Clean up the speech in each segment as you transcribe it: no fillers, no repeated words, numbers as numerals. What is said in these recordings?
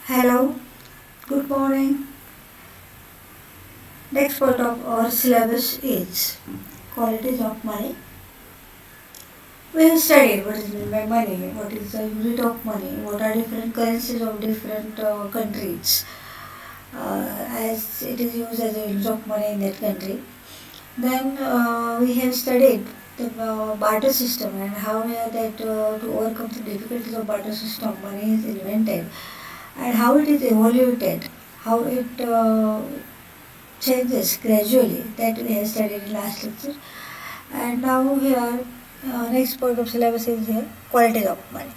Hello, good morning. Next part of our syllabus is qualities of money. We have studied what is meant by money, what is the unit of money, what are different currencies of different countries, as it is used as a unit of money in that country. Then we have studied the barter system and how that to overcome the difficulties of barter system, money is invented and how it is evaluated, how it changes gradually that we have studied in last lecture. And now here, next point of syllabus is here, qualities of money.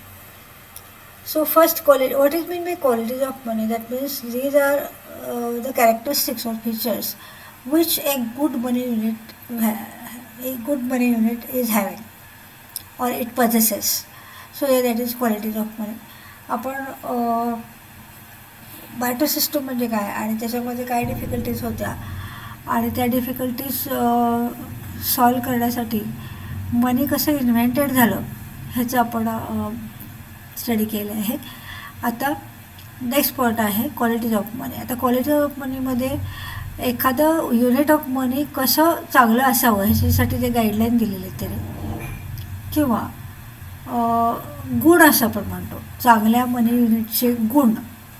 So first quality, what is meant by qualities of money? That means these are the characteristics or features which a good money unit a good money unit is having or it possesses. So yeah, that is qualities of money. आपण barter system म्हणजे काय आणि त्याच्यामध्ये काय difficulties होत्या आणि त्या difficulties solve करण्यासाठी मनी कसं इन्व्हेंटेड झालं ह्याचं आपण स्टडी केलं आहे. आता नेक्स्ट पॉईंट आहे क्वालिटीज ऑफ मनी. आता क्वालिटी ऑफ मनीमध्ये एखादं युनिट ऑफ मनी कसं चांगलं असावं ह्याच्यासाठी ते गाईडलाईन दिलेले आहेत त्याने, किंवा गुण असं आपण म्हणतो, चांगल्या मनी युनिटचे गुण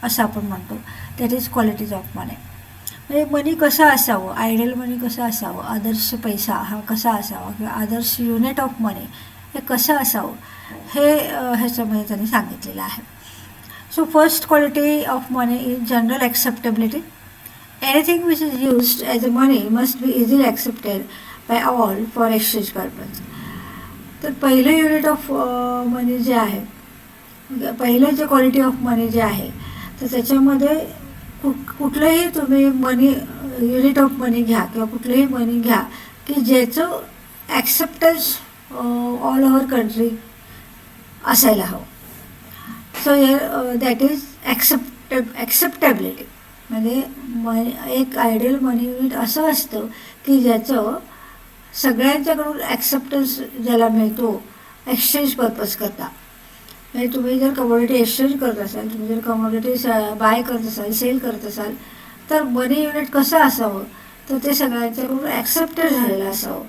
असं आपण म्हणतो. दॅट इज क्वालिटीज ऑफ मनी. म्हणजे मनी कसं असावं, आयडियल मनी कसं असावं, आदर्श पैसा हा कसा असावा किंवा आदर्श युनिट ऑफ मनी हे कसं असावं हे ह्याच्यामध्ये त्यांनी सांगितलेलं आहे. So first quality of money is general acceptability. Anything which is used as a money must be easily accepted by all for exchange purpose. तर पहिलं युनिट ऑफ मनी जे आहे, पहिलं जे क्वालिटी ऑफ मनी जे आहे तर त्याच्यामध्ये कुठलंही तुम्ही मनी युनिट ऑफ मनी घ्या किंवा कुठलंही मनी घ्या की ज्याचं ॲक्सेप्टन्स ऑल ओव्हर कंट्री असायला हवं. So that is acceptability. म्हणजे एक आयडियल मनी युनिट असं असतं की ज्याचं सगळ्यांच्याकडून ॲक्सेप्टन्स ज्याला मिळतो एक्सचेंज पर्पज करता. म्हणजे तुम्ही जर कमोडिटी एक्सचेंज करत असाल, तुम्ही जर कमोडिटी बाय करत असाल, सेल करत असाल, तर मनी युनिट कसं असावं तर ते सगळ्यांच्याकडून ॲक्सेप्टेड झालेलं असावं.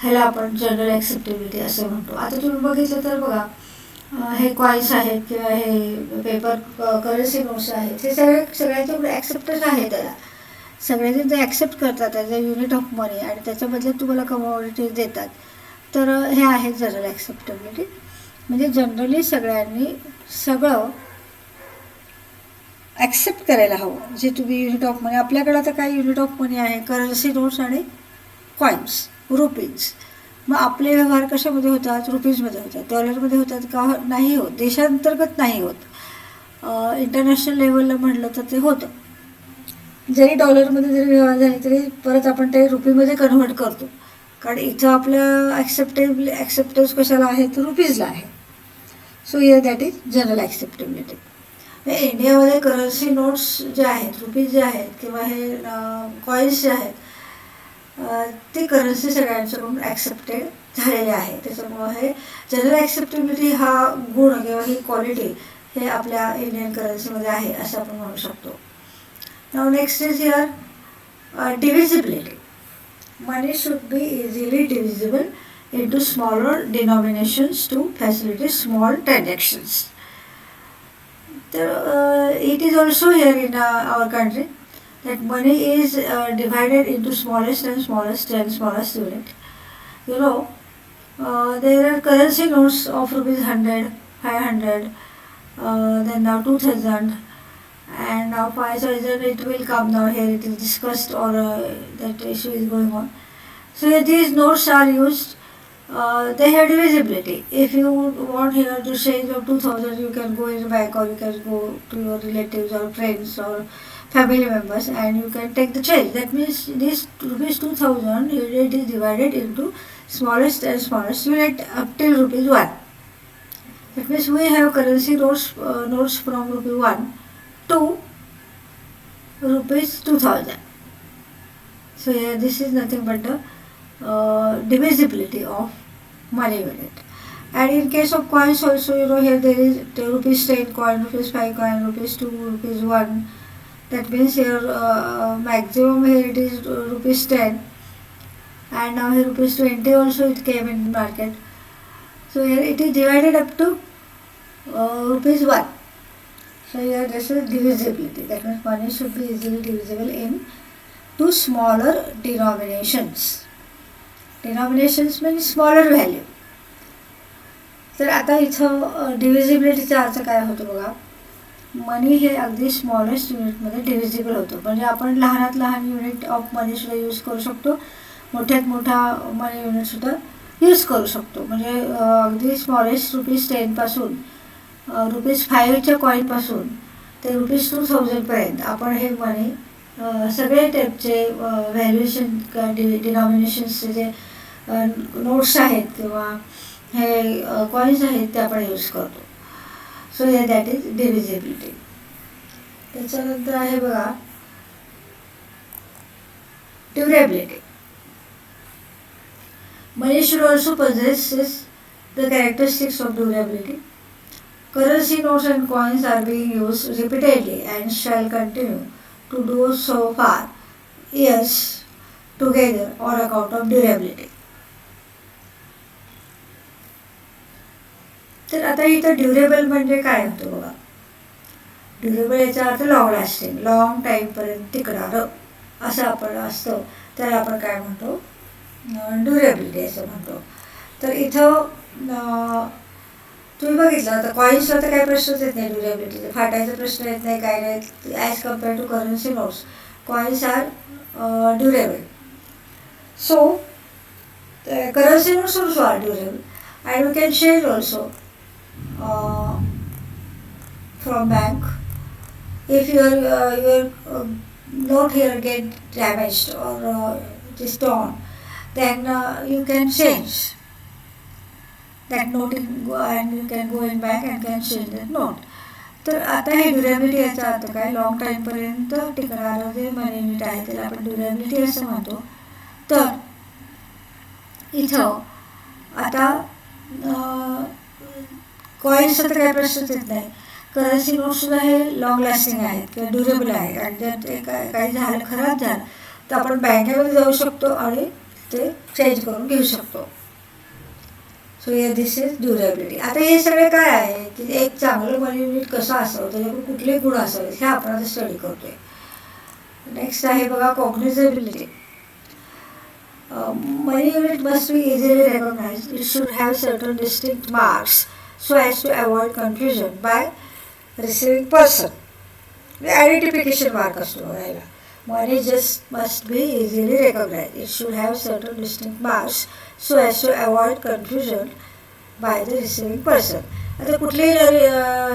ह्याला आपण जनरल ॲक्सेप्टेबिलिटी असं म्हणतो. आता तुम्ही बघितलं तर बघा, हे कॉईन्स आहेत किंवा हे पेपर करन्सी नोट्स आहेत, हे सगळ्यांच्याकडून ॲक्सेप्टच आहे. त्याला सगळ्यांनी ते ॲक्सेप्ट करतात ॲज अ युनिट ऑफ मनी आणि त्याच्याबद्दल तुम्हाला कमोडिटीज देतात. तर हे आहे जनरल ॲक्सेप्टेबिलिटी. म्हणजे जनरली सगळ्यांनी सगळं ॲक्सेप्ट करायला हवं जे तुम्ही युनिट ऑफ मनी. आपल्याकडं आता काय युनिट ऑफ मनी आहे, करन्सी नोट्स आणि कॉईन्स, रुपीज. मग आपले व्यवहार कशामध्ये होतात, रुपीजमध्ये होतात. डॉलरमध्ये होतात का, नाही होत. देशांतर्गत नाही होत. इंटरनॅशनल लेवलला म्हटलं तर ते होतं. जरी डॉलरमध्ये जरी व्यवहार झाले तरी परत आपण ते रुपीमध्ये कन्व्हर्ट करतो, कारण इथं आपलं ॲक्सेप्टन्स कशाला आहे तर रुपीजला आहे. So here that is general acceptability. इंडियामध्ये करन्सी नोट्स जे आहेत, रुपीज जे आहेत किंवा हे कॉईन्स जे आहेत, ती करन्सी सगळ्यांच्याकडून ॲक्सेप्टेड झालेले आहे. त्याच्यामुळं हे जनरल ॲक्सेप्टेबिलिटी हा गुण किंवा ही क्वालिटी हे आपल्या इंडियन करन्सीमध्ये आहे असं आपण म्हणू शकतो. नाव next is here divisibility. Money should be easily divisible into smaller denominations to facilitate small transactions. It is also here in our country that money is divided into smallest and smallest unit. You know, there are currency notes of rupees 100, 500, then now 2000. And now 5,000 it will come. Now here it is discussed or that issue is going on. So here these notes are used. They have divisibility. If you want here to change of 2,000, you can go in the bank or you can go to your relatives or friends or family members and you can take the change. That means this rupees 2,000 it is divided into smallest and smallest unit up till rupees 1. That means we have currency notes from rupees 1 to rupees 2,000. So this is nothing but the divisibility of money unit. And in case of coins also, here there is the rupees 10 coin, rupees 5 coin, rupees 2, rupees 1. That means here maximum here it is rupees 10, and now here rupees 20 also it came in market. So here it is divided up to rupees 1. So here this is divisibility. That means money should be easily divisible in two smaller denominations. Denominations means smaller value. तर आता इथं डिव्हिजिबिलिटीचा अर्थ काय होतो बघा. मनी हे अगदी smallest युनिटमध्ये डिव्हिजिबल होतं. म्हणजे आपण लहानात लहान युनिट ऑफ मनीसुद्धा यूज करू शकतो, मोठ्यात मोठा मनी युनिटसुद्धा यूज करू शकतो. म्हणजे अगदी स्मॉलेस्ट रुपीज 10पासून रुपीज 5च्या कॉईनपासून ते रुपीज 2000पर्यंत आपण हे मनी सगळे टाईपचे व्हॅल्युएशन डिनॉमिनेशन्सचे जे नोट्स आहेत किंवा हे कॉईन्स आहेत ते आपण यूज करतो. सो हे दॅट इज डिव्हिजिबिलिटी. त्याच्यानंतर आहे बघा durability. Money should also possesses the characteristics of durability. Currency notes and coins are being used repeatedly and shall continue to do so for years together on account of durability. तर आता इथं durable म्हणजे काय होतं बघा. Durable याचा अर्थ long lasting, long टाईमपर्यंत टिकणारं असं आपण असतं, त्याला आपण काय म्हणतो ड्युरेबिलिटी असं म्हणतो. तर इथं तुम्ही बघितलं आता कॉईन्सला तर काही प्रश्नच येत नाही ड्युरेबिलिटीचा, फाटायचा प्रश्न येत नाही, काय नाही. As compared to currency notes coins are durable. So currency notes also are durable, and we can change also from bank. If your note here get damaged or it is torn, then you can change that note and you can go in bank and can change that note. तर आता हे durability याचा अर्थ काय, long टाईमपर्यंत टिकणारं जे मनी unit आहे त्याला आपण ड्युरेबिलिटी असं म्हणतो. तर इथं आता कॉईन्सचा तर काही प्रश्नच येत नाही. करन्सी नोटसुद्धा हे लॉंग लास्टिंग आहेत किंवा ड्युरेबल आहेत, आणि जर ते काही झालं खराब झालं तर आपण बँकेमध्ये जाऊ शकतो आणि ते चेंज करून घेऊ शकतो. सो या दिस इज ड्युरेबिलिटी. आता हे सगळे काय आहे की एक चांगलं मनी युनिट कसं असावं, त्याच्याकडे कुठले गुण असावेत हे आपण आता स्टडी करतोय. नेक्स्ट आहे बघा कॉग्निझेबिलिटी. Money unit must be easily recognized. It should have certain distinct marks so as to avoid confusion by receiving person. The identification mark असतो बघायला. Money just must be easily recognized. It should have certain distinct marks so as to avoid confusion by the receiving person. आता कुठलीही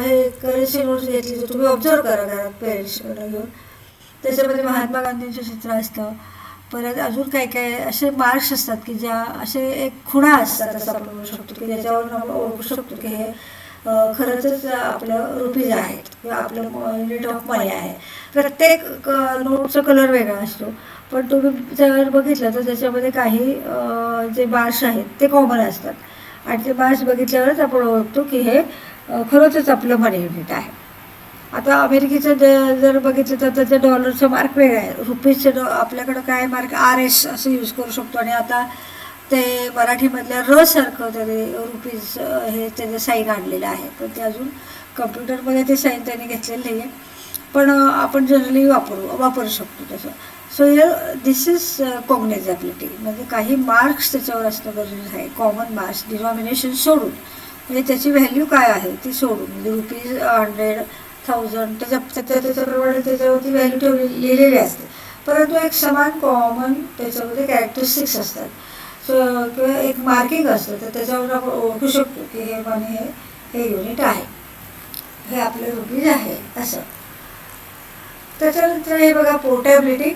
हे currency notes घेतली तर तुम्ही observe करा घरात पेरेंट्सकडून घेऊन, त्याच्यामध्ये महात्मा गांधींचं चित्र असतं. परत अजून काही काही असे मार्क्स असतात की ज्या असे एक खुणा असतात असं आपण म्हणू शकतो की ज्याच्यावरून आपण ओळखू शकतो की हे खरंच आपलं रुपीज आहेत किंवा आपलं युनिट ऑफ मनी आहे. प्रत्येक नोटचा कलर वेगळा असतो, पण तुम्ही जर बघितलं तर त्याच्यामध्ये काही जे बार्स आहेत ते कॉमन असतात, आणि ते बार्स बघितल्यावरच आपण ओळखतो की हे खरंच आपलं मनी युनिट आहे. आता अमेरिकेचं जर बघितलं तर त्याचं डॉलरचं मार्क वेगळं आहे, रुपीजचं आपल्याकडं काय मार्क RS असं यूज करू शकतो. आणि आता ते मराठीमधल्या र सारखं त्याने रुपीज हे त्याचं साईन आणलेलं आहे, पण ते अजून कम्प्युटरमध्ये ते साईन त्याने घेतलेलं नाही आहे, पण आपण जनरली वापरू शकतो तसं. So this is cognizability. म्हणजे काही मार्क्स त्याच्यावर असणं गरजेचं आहे, कॉमन मार्क्स, डिनॉमिनेशन सोडून, म्हणजे त्याची व्हॅल्यू काय आहे ती सोडून. म्हणजे रुपीज 100, 1000 त्याच्याप्रमाणे त्याच्यावरती व्हॅल्यू ठेवली लिहिलेली असते, परंतु एक समान कॉमन त्याच्यामध्ये कॅरेक्टरिस्टिक्स असतात. सो किंवा एक मार्किंग असतं, तर त्याच्यावर आपण ओळखू शकतो की हे मनी हे युनिट आहे, हे आपले रुपीज आहे असं. त्याच्यानंतर हे बघा portability.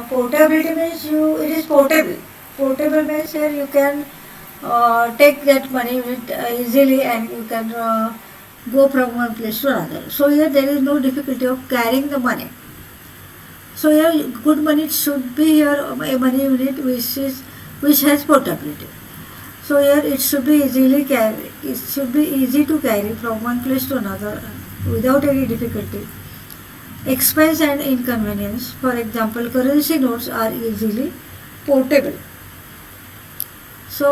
Portability means it is portable. Portable means here you can take that money unit easily and you can go from one place to another. So here there is no difficulty of carrying the money. So here good money should be here a money unit which has portability. So here it should be easy to carry from one place to another without any difficulty. Expense and inconvenience. For example, currency notes are easily portable. So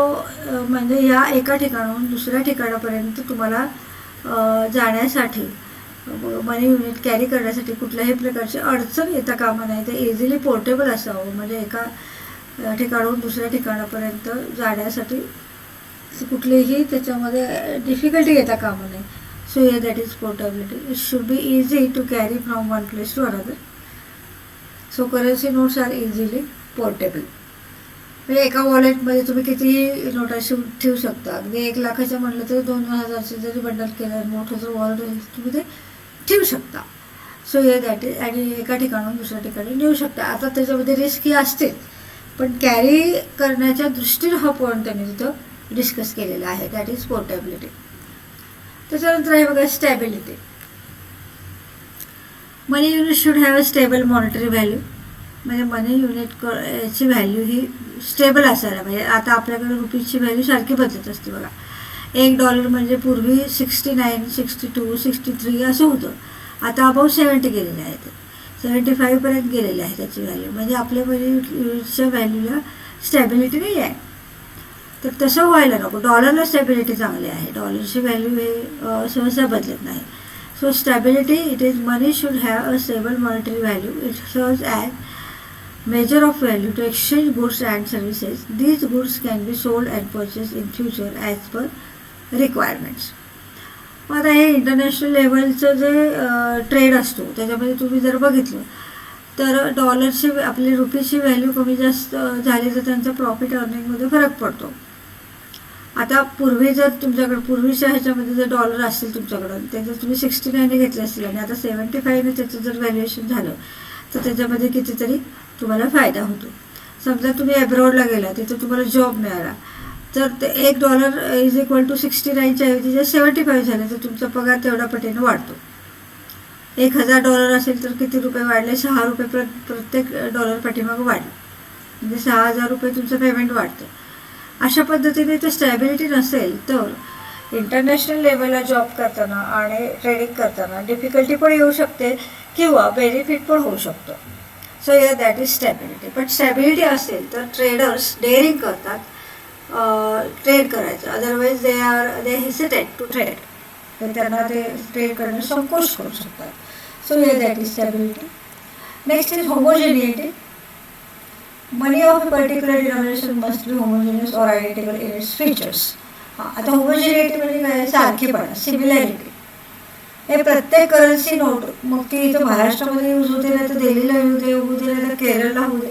म्हणजे या एका ठिकाणाहून दुसऱ्या ठिकाणापर्यंत तुम्हाला जाण्यासाठी मनी unit carry करण्यासाठी कुठल्याही प्रकारची अडचण येता कामा नाही. ते इझिली पोर्टेबल असावं, म्हणजे एका ठिकाणाहून दुसऱ्या ठिकाणापर्यंत जाण्यासाठी कुठलीही त्याच्यामध्ये डिफिकल्टी येता कामा नये. सो हे that is portability. It should be easy to carry from one place to another. So currency notes are easily portable. म्हणजे एका वॉलेटमध्ये तुम्ही कितीही नोटा ठेवू शकता. अगदी 1 लाखाच्या म्हटलं तरी 2,000चे जरी बंडल केलं मोठं जर वॉलेट तुम्ही ते ठेवू शकता. सो हे दॅट इज. आणि एका ठिकाणाहून दुसऱ्या ठिकाणी नेऊ शकता. आता त्याच्यामध्ये रिस्क ही असते, पण कॅरी करण्याच्या दृष्टीने हा पॉईंट त्यांनी तिथं डिस्कस केलेला आहे. That is portability. त्याच्यानंतर आहे बघा stability. Money unit should have a stable monetary value. म्हणजे मनी युनिटची व्हॅल्यू ही स्टेबल असायला पाहिजे. आता आपल्याकडे रुपीजची व्हॅल्यू सारखी बदलत असते बघा. $1 म्हणजे पूर्वी 69, 62, 63 असं होतं. आता अबाउट 70 गेलेले आहे. ते 75पर्यंत गेलेले आहे त्याची व्हॅल्यू. म्हणजे आपल्या मनी युनिटच्या व्हॅल्यूला स्टॅबिलिटी नाही आहे. तर तसं व्हायला नको. डॉलरला स्टॅबिलिटी चांगली आहे. डॉलरची व्हॅल्यू हे सहसा बदलत नाही. So stability it is money should have a stable monetary value. It serves as measure of value to exchange goods and services. These goods can be sold and purchased in future as per requirements. आता हे international लेवलचं जे trade असतो त्याच्यामध्ये तुम्ही जर बघितलं तर डॉलरची आपली रुपीची व्हॅल्यू कमी जास्त झाली तर त्यांचा प्रॉफिट अर्निंगमध्ये फरक पडतो. आता पूर्वी जर तुमच्याकडे पूर्वीच्या ह्याच्यामध्ये जर डॉलर असतील तुमच्याकडं त्याचं तुम्ही 69 घेतले असतील आणि आता 75ने त्याचं जर व्हॅल्युएशन झालं तर त्याच्यामध्ये कितीतरी तुम्हाला फायदा होतो. समजा तुम्ही अब्रॉडला गेला, तिथे तुम्हाला जॉब मिळाला, तर ते $1 इज इक्वल टू 69च्या ऐवजी जर 75 झाले तर तुमचा पगार तेवढ्या पटीने वाढतो. $1,000 असेल तर किती रुपये वाढले? 6 रुपये प्रत्येक डॉलर पाठीमागं वाढले, म्हणजे 6,000 रुपये तुमचं पेमेंट वाढतं. अशा पद्धतीने ते स्टॅबिलिटी नसेल तर इंटरनॅशनल लेवलला जॉब करताना आणि ट्रेडिंग करताना डिफिकल्टी पण येऊ शकते किंवा बेनिफिट पण होऊ शकतो. सो या दॅट इज स्टॅबिलिटी. पण स्टॅबिलिटी असेल तर ट्रेडर्स डेअरिंग करतात ट्रेड करायचं. Otherwise they hesitate to trade. तर त्यांना ते ट्रेड करणं संकोच करू शकतात. सो या that is stability. Next is homogeneity. Money of a particular denomination must be homogeneous or identical in its features. आता होमोजेनिटी म्हणजे काय? सारखेपणा, सिमिलॅरिटी. हे प्रत्येक करन्सी नोट मग ती इथं महाराष्ट्रामध्ये यूज होते नाही तर दिल्लीला होऊ दे नाही तर केरळला होऊ दे.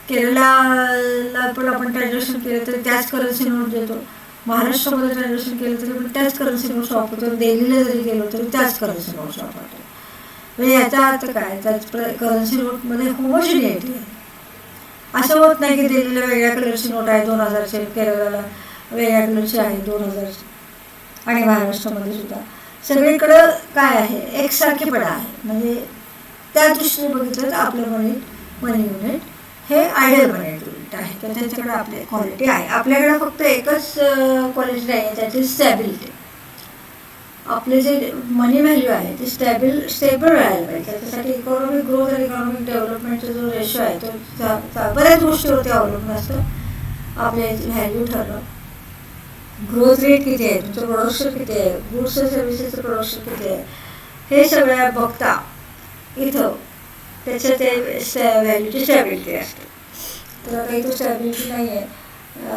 केरळला पण आपण ट्रान्झॅक्शन केलं तर त्याच करन्सी नोट देतो. महाराष्ट्रामध्ये ट्रान्झॅक्शन केलं तरी पण त्याच करन्सी नोट वापरतो. दिल्लीला जरी गेलो तरी त्याच करन्सी नोट्स वापरतो. म्हणजे याचा अर्थ काय? त्याच करन्सी नोटमध्ये होमोजिनिटी आहे. असं होत नाही की दिल्लीला वेगळ्या कलरची नोट आहे 2,000ची, केरळला वेगळ्या कलरची आहे 2,000ची, आणि महाराष्ट्रामध्ये सुद्धा सगळीकडं काय आहे? एकसारखेपणा आहे. म्हणजे त्या दृष्टीने बघितलं तर आपलं मनी युनिट हे आयडियल मनी युनिट आहे. तर त्याच्याकडे आपली क्वालिटी आहे. आपल्याकडे फक्त एकच क्वालिटी नाही आहे, त्याची स्टॅबिलिटी. आपले जे मनी व्हॅल्यू आहे ते स्टेबल राहायला पाहिजे. त्याच्यासाठी इकॉनॉमिक ग्रोथ आणि इकॉनॉमिक डेव्हलपमेंटचा जो रेशो आहे तो बऱ्याच गोष्टीवरती अवलंबून असतं. आपले व्हॅल्यू ठरलं, ग्रोथ रेट किती आहे, तुमचं प्रोडक्शन किती आहे, गुड्स अँड सर्व्हिसेसचं प्रोडक्शन किती आहे, हे सगळ्या बघता इथं त्याच्या ते व्हॅल्यूची स्टॅबिलिटी असते. तर आता इथं स्टॅबिलिटी नाही आहे.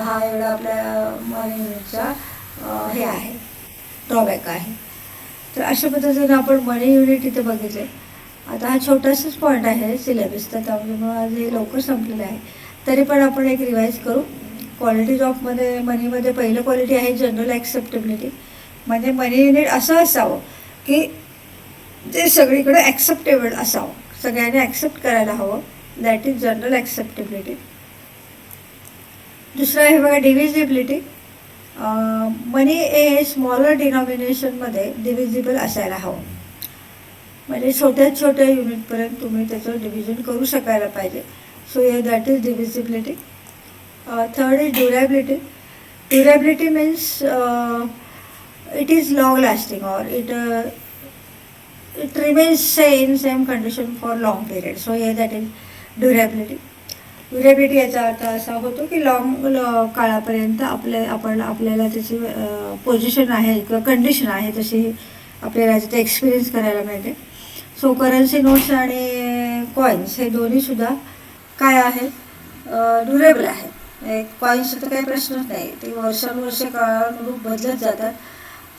हा एवढा आपल्या मनी युनिटचा हे आहे, ड्रॉबॅक आहे. तर अशा पद्धतीने आपण मनी युनिट इथे बघितले. आता हा छोटासाच पॉईंट आहे सिलेबसचा, त्यामुळे आज हे लवकर संपलेलं आहे. तरी पण आपण एक रिवाईज करू. क्वालिटीज ऑफमध्ये मनीमध्ये पहिलं क्वालिटी आहे जनरल ॲक्सेप्टेबिलिटी. म्हणजे मनी युनिट असं असावं की ते सगळीकडे ॲक्सेप्टेबल असावं, सगळ्यांनी ॲक्सेप्ट करायला हवं. That is general acceptability. दुसरं आहे बघा डिव्हिजिबिलिटी. मनी हे स्मॉलर डिनॉमिनेशनमध्ये डिव्हिजिबल असायला हवं. म्हणजे छोट्यात छोट्या युनिटपर्यंत तुम्ही त्याचं डिव्हिजन करू शकायला पाहिजे. So that is divisibility. Third is durability. Durability means it is long lasting, or it remains same condition for long period. So here that is durability. Durability याचा अर्थ असा होतो की लॉंग काळापर्यंत आपल्याला त्याची पोझिशन आहे किंवा कंडिशन आहे तशी आपल्याला तिथे एक्सपिरियन्स करायला मिळते. सो करन्सी नोट्स आणि कॉईन्स हे दोन्हीसुद्धा काय आहेत, ड्युरेबल आहेत. कॉईन्सचा तर काही प्रश्नच नाही, ते वर्षानुवर्ष काळानुरूप बदलत जातात.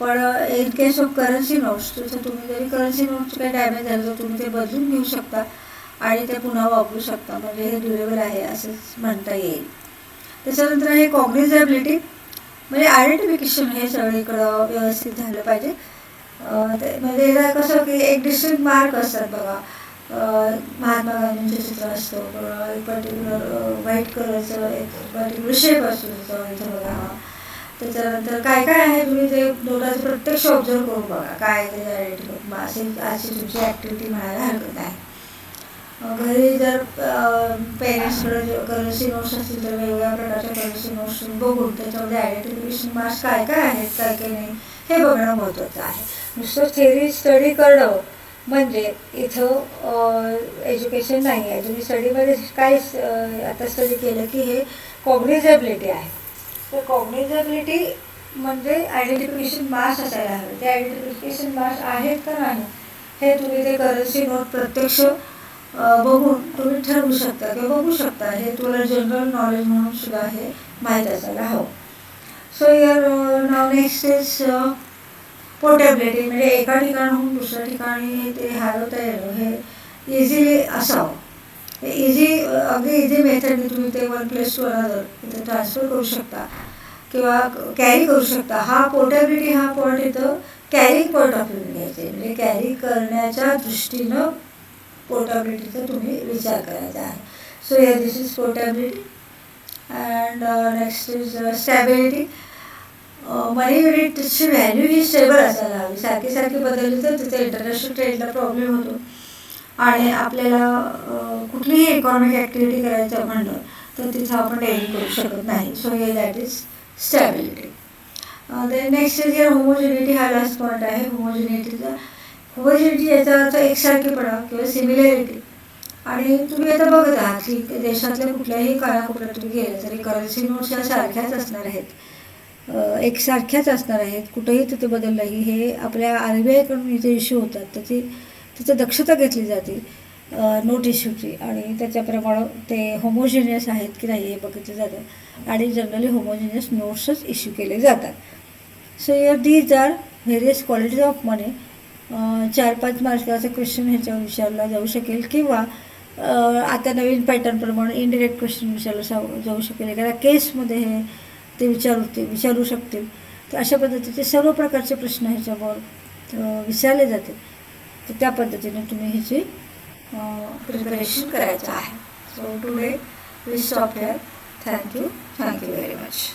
पण in case of currency notes, जसं तुम्ही जरी करन्सी नोट्स काही डॅमेज झालं तर तुम्ही ते बदलून घेऊ शकता आणि ते पुन्हा वापरू शकता. म्हणजे हे ड्युरेबल आहे असंच म्हणता येईल. त्याच्यानंतर आहे कॉग्निझॅबिलिटी, म्हणजे आयडेंटिफिकेशन हे सगळीकडं व्यवस्थित झालं पाहिजे. म्हणजे कसं की एक डिस्ट्रिक्ट मार्क असतात बघा, महात्मा गांधींचं चित्र असतं, एक पर्टिक्युलर व्हाईट कलरचं एक पर्टिक्युलर शेप असतो इथं बघा. त्याच्यानंतर काय काय आहे तुम्ही ते नोटाचं प्रत्यक्ष ऑब्झर्व करून बघा काय ते आयडेंटिफाय अशी तुमची ॲक्टिव्हिटी म्हणायला हरकत नाही. घरी जर पेरेंट्सकडे करन्सी नोट्स असतील तर वेगवेगळ्या प्रकारच्या करन्सी नोट्स बघून त्याच्यामध्ये आयडेंटिफिकेशन मार्क्स काय काय आहेत काय काय नाही हे बघणं महत्त्वाचं आहे. नुसतं थेअरी स्टडी करणं म्हणजे इथं एज्युकेशन नाही आहे. तुम्ही स्टडीमध्ये काय आता स्टडी केलं की हे कॉग्निझॅबिलिटी आहे. तर कॉग्निझॅबिलिटी म्हणजे आयडेंटिफिकेशन मार्क्स असायला हवे. ते आयडेंटिफिकेशन मार्क्स आहेत का नाही हे तुम्ही ते करन्सी नोट प्रत्यक्ष बघून तुम्ही ठरवू शकता किंवा बघू शकता. हे तुला जनरल नॉलेज म्हणून सुद्धा हे माहीत असायला हवं. सो यार नाव नेक्स्ट इज पोर्टेबिलिटी, म्हणजे एका ठिकाणाहून दुसऱ्या ठिकाणी ते हलवता येणं हे इझिली असावं. हे अगदी इझी मेथडने तुम्ही ते वन प्लेस टू अनदर इथं ट्रान्सफर करू शकता किंवा कॅरी करू शकता. हा पोर्टेबिलिटी हा पॉईंट इथं कॅरिंग पॉईंट ऑफ व्ह्यू घ्यायचे, म्हणजे कॅरी करण्याच्या दृष्टीनं पोर्टेबिलिटीचा तुम्ही विचार करायचा आहे. सो या this is portability. And next is stability. Money युनिटची व्हॅल्यू ही स्टेबल असायला हवी. सारखी सारखी बदलली तर तिथे इंटरनॅशनल ट्रेडला प्रॉब्लेम होतो आणि आपल्याला कुठलीही इकॉनॉमिक ॲक्टिव्हिटी करायचं म्हणलं तर तिथं आपण ट्रेडिंग करू शकत नाही. सो हे that is stability. Then next is your homogeneity. हा लास्ट पॉईंट आहे होमोजिनिटीचा. होमोजिनिटी याचा अर्थ एकसारखेपणा किंवा सिमिलॅरिटी. आणि तुम्ही आता बघत आहात की देशातल्या कुठल्याही कानाकोपऱ्यात तुम्ही गेले तरी करन्सी नोट्स ह्या सारख्याच असणार आहेत, एकसारख्याच असणार आहेत. कुठंही तिथे बदल नाही. हे आपल्या RBI कडून जे इश्यू होतात तिथे दक्षता घेतली जाते नोट इश्यूची आणि त्याच्याप्रमाणे ते होमोजिनियस आहेत की नाही हे बघितलं जातं आणि जनरली होमोजिनियस नोट्सच इश्यू केले जातात. So here these are various qualities of money. 4-5 मार्काचा क्वेश्चन ह्याच्यावर विचारला जाऊ शकेल किंवा आता नवीन पॅटर्नप्रमाणे इनडिरेक्ट क्वेश्चन विचारलं जाऊ शकेल. एखाद्या केसमध्ये हे ते विचारू शकतील. तर अशा पद्धतीचे सर्व प्रकारचे प्रश्न ह्याच्यावर विचारले जाते. तर त्या पद्धतीने तुम्ही ह्याची प्रिपरेशन करायचं आहे. So today we stop here. Thank you very much.